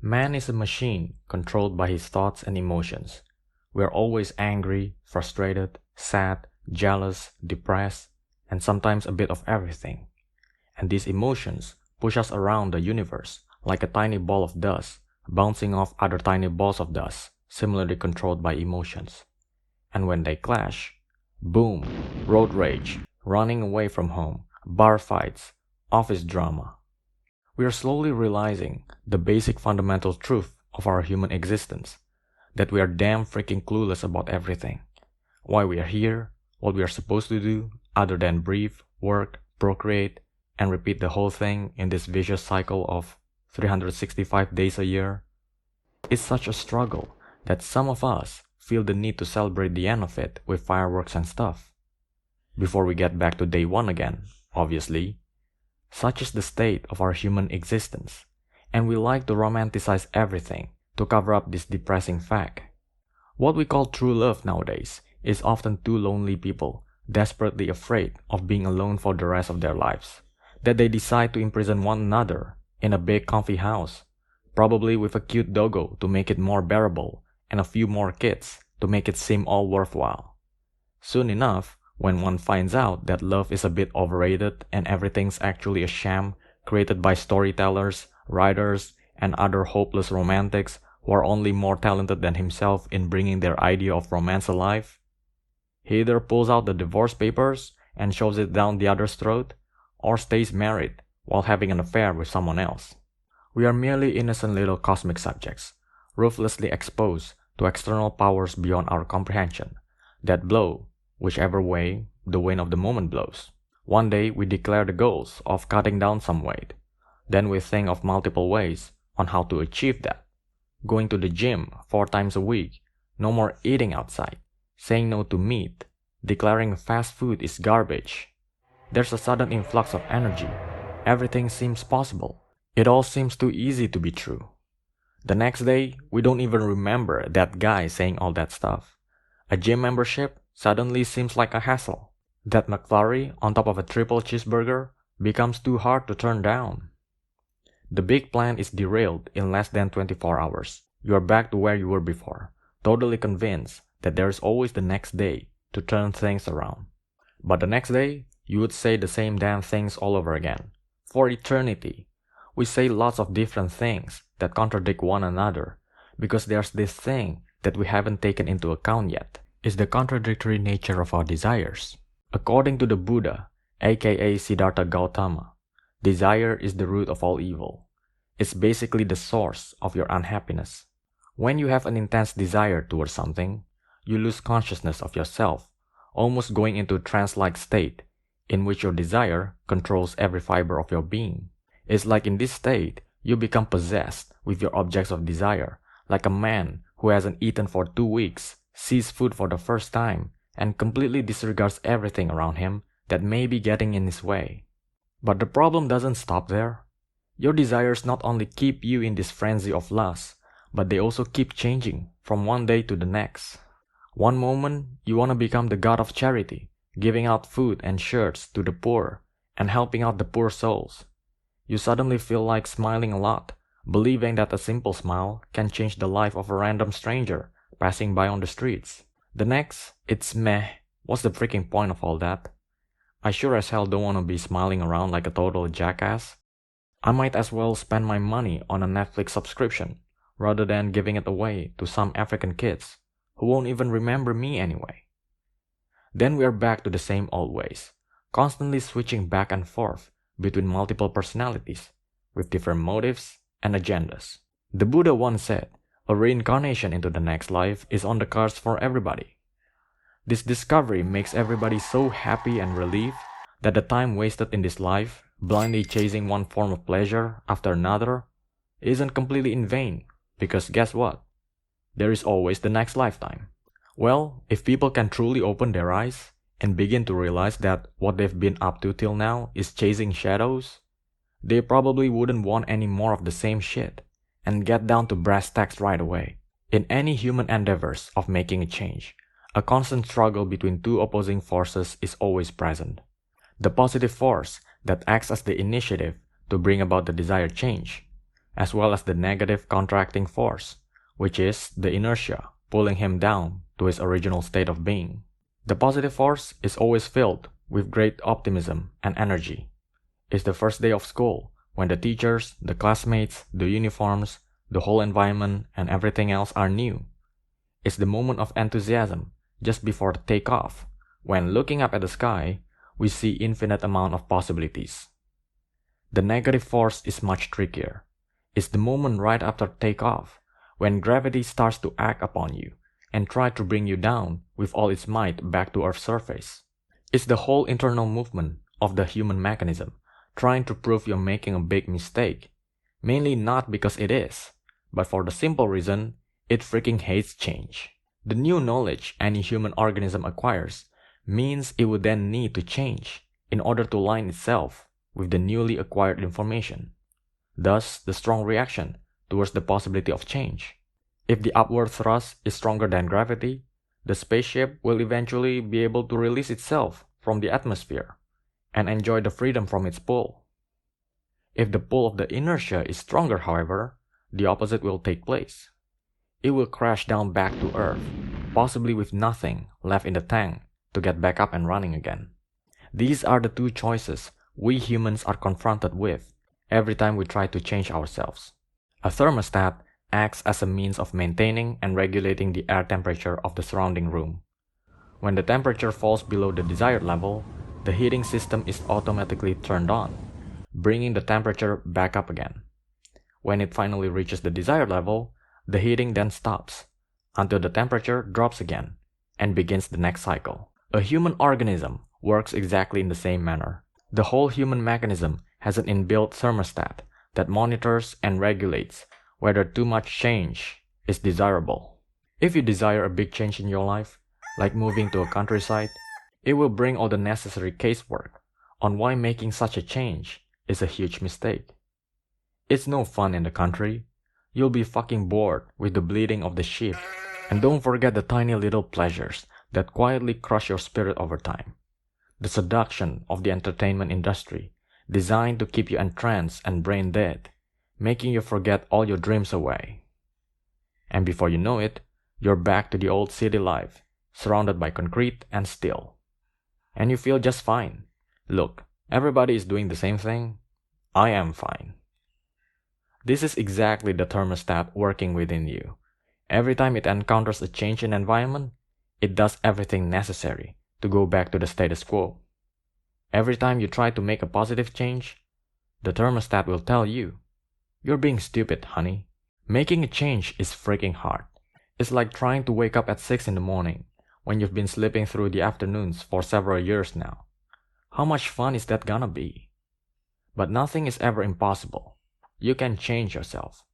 Man is a machine controlled by his thoughts and emotions. We are always angry, frustrated, sad, jealous, depressed, and sometimes a bit of everything. And these emotions push us around the universe like a tiny ball of dust, bouncing off other tiny balls of dust, similarly controlled by emotions. And when they clash, boom, road rage, running away from home, bar fights, office drama. We are slowly realizing the basic fundamental truth of our human existence, that we are damn freaking clueless about everything. Why we are here, what we are supposed to do, other than breathe, work, procreate, and repeat the whole thing in this vicious cycle of 365 days a year. It's such a struggle that some of us feel the need to celebrate the end of it with fireworks and stuff. Before we get back to day one again, obviously. Such is the state of our human existence, and we like to romanticize everything to cover up this depressing fact. What we call true love nowadays is often two lonely people desperately afraid of being alone for the rest of their lives, that they decide to imprison one another in a big comfy house, probably with a cute doggo to make it more bearable and a few more kids to make it seem all worthwhile. Soon enough, when one finds out that love is a bit overrated and everything's actually a sham created by storytellers, writers, and other hopeless romantics who are only more talented than himself in bringing their idea of romance alive, he either pulls out the divorce papers and shoves it down the other's throat, or stays married while having an affair with someone else. We are merely innocent little cosmic subjects, ruthlessly exposed to external powers beyond our comprehension, that blow whichever way the wind of the moment blows. One day we declare the goals of cutting down some weight. Then we think of multiple ways on how to achieve that. Going to the gym 4 times a week, no more eating outside, saying no to meat, declaring fast food is garbage. There's a sudden influx of energy. Everything seems possible. It all seems too easy to be true. The next day, we don't even remember that guy saying all that stuff. A gym membership suddenly seems like a hassle. That McFlurry on top of a triple cheeseburger becomes too hard to turn down. The big plan is derailed in less than 24 hours. You are back to where you were before, totally convinced that there is always the next day to turn things around. But the next day, you would say the same damn things all over again. For eternity, we say lots of different things that contradict one another, because there's this thing that we haven't taken into account yet, is the contradictory nature of our desires. According to the Buddha, aka Siddhartha Gautama, desire is the root of all evil. It's basically the source of your unhappiness. When you have an intense desire towards something, you lose consciousness of yourself, almost going into a trance-like state in which your desire controls every fiber of your being. It's like in this state, you become possessed with your objects of desire, like a man who hasn't eaten for 2 weeks, sees food for the first time, and completely disregards everything around him that may be getting in his way. But the problem doesn't stop there. Your desires not only keep you in this frenzy of lust, but they also keep changing from one day to the next. One moment, you want to become the god of charity, giving out food and shirts to the poor and helping out the poor souls. You suddenly feel like smiling a lot, believing that a simple smile can change the life of a random stranger passing by on the streets. The next, it's meh, what's the freaking point of all that? I sure as hell don't want to be smiling around like a total jackass. I might as well spend my money on a Netflix subscription, rather than giving it away to some African kids who won't even remember me anyway. Then we are back to the same old ways, constantly switching back and forth between multiple personalities, with different motives and agendas. The Buddha once said, a reincarnation into the next life is on the cards for everybody. This discovery makes everybody so happy and relieved that the time wasted in this life, blindly chasing one form of pleasure after another, isn't completely in vain, because guess what? There is always the next lifetime. Well, if people can truly open their eyes and begin to realize that what they've been up to till now is chasing shadows, they probably wouldn't want any more of the same shit and get down to brass tacks right away. In any human endeavors of making a change, a constant struggle between two opposing forces is always present. The positive force that acts as the initiative to bring about the desired change, as well as the negative contracting force, which is the inertia pulling him down to his original state of being. The positive force is always filled with great optimism and energy. It's the first day of school when the teachers, the classmates, the uniforms, the whole environment, and everything else are new. It's the moment of enthusiasm just before the takeoff, when looking up at the sky, we see infinite amount of possibilities. The negative force is much trickier. It's the moment right after takeoff, when gravity starts to act upon you and try to bring you down with all its might back to Earth's surface. It's the whole internal movement of the human mechanism trying to prove you're making a big mistake, mainly not because it is, but for the simple reason it freaking hates change. The new knowledge any human organism acquires means it would then need to change in order to align itself with the newly acquired information. Thus, the strong reaction towards the possibility of change. If the upward thrust is stronger than gravity, the spaceship will eventually be able to release itself from the atmosphere and enjoy the freedom from its pull. If the pull of the inertia is stronger, however, the opposite will take place. It will crash down back to Earth, possibly with nothing left in the tank to get back up and running again. These are the two choices we humans are confronted with every time we try to change ourselves. A thermostat acts as a means of maintaining and regulating the air temperature of the surrounding room. When the temperature falls below the desired level, the heating system is automatically turned on, bringing the temperature back up again. When it finally reaches the desired level, the heating then stops until the temperature drops again and begins the next cycle. A human organism works exactly in the same manner. The whole human mechanism has an inbuilt thermostat that monitors and regulates whether too much change is desirable. If you desire a big change in your life, like moving to a countryside, it will bring all the necessary casework on why making such a change is a huge mistake. It's no fun in the country. You'll be fucking bored with the bleating of the sheep. And don't forget the tiny little pleasures that quietly crush your spirit over time. The seduction of the entertainment industry, designed to keep you entranced and brain dead, making you forget all your dreams away. And before you know it, you're back to the old city life, surrounded by concrete and steel. And you feel just fine. Look, everybody is doing the same thing. I am fine. This is exactly the thermostat working within you. Every time it encounters a change in environment, it does everything necessary to go back to the status quo. Every time you try to make a positive change, the thermostat will tell you, "You're being stupid, honey." Making a change is freaking hard. It's like trying to wake up at 6 in the morning when you've been sleeping through the afternoons for several years now. How much fun is that gonna be? But nothing is ever impossible. You can change yourself.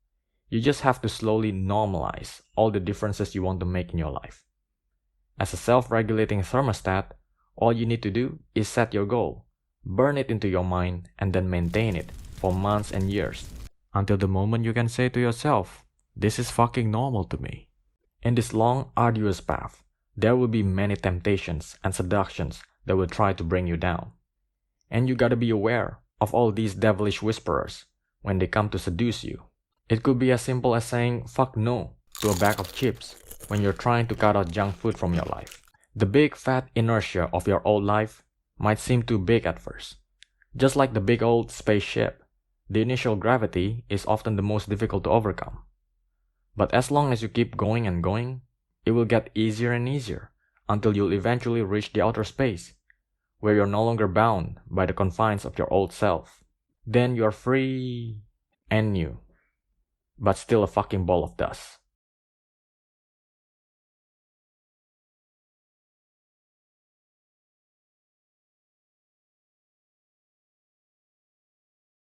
You just have to slowly normalize all the differences you want to make in your life. As a self-regulating thermostat, all you need to do is set your goal, burn it into your mind, and then maintain it for months and years, until the moment you can say to yourself, "This is fucking normal to me." In this long, arduous path, there will be many temptations and seductions that will try to bring you down. And you gotta be aware of all these devilish whisperers when they come to seduce you. It could be as simple as saying "fuck no" to a bag of chips when you're trying to cut out junk food from your life. The big fat inertia of your old life might seem too big at first. Just like the big old spaceship, the initial gravity is often the most difficult to overcome. But as long as you keep going and going, it will get easier and easier until you'll eventually reach the outer space, where you're no longer bound by the confines of your old self. Then you're free and new, but still a fucking ball of dust.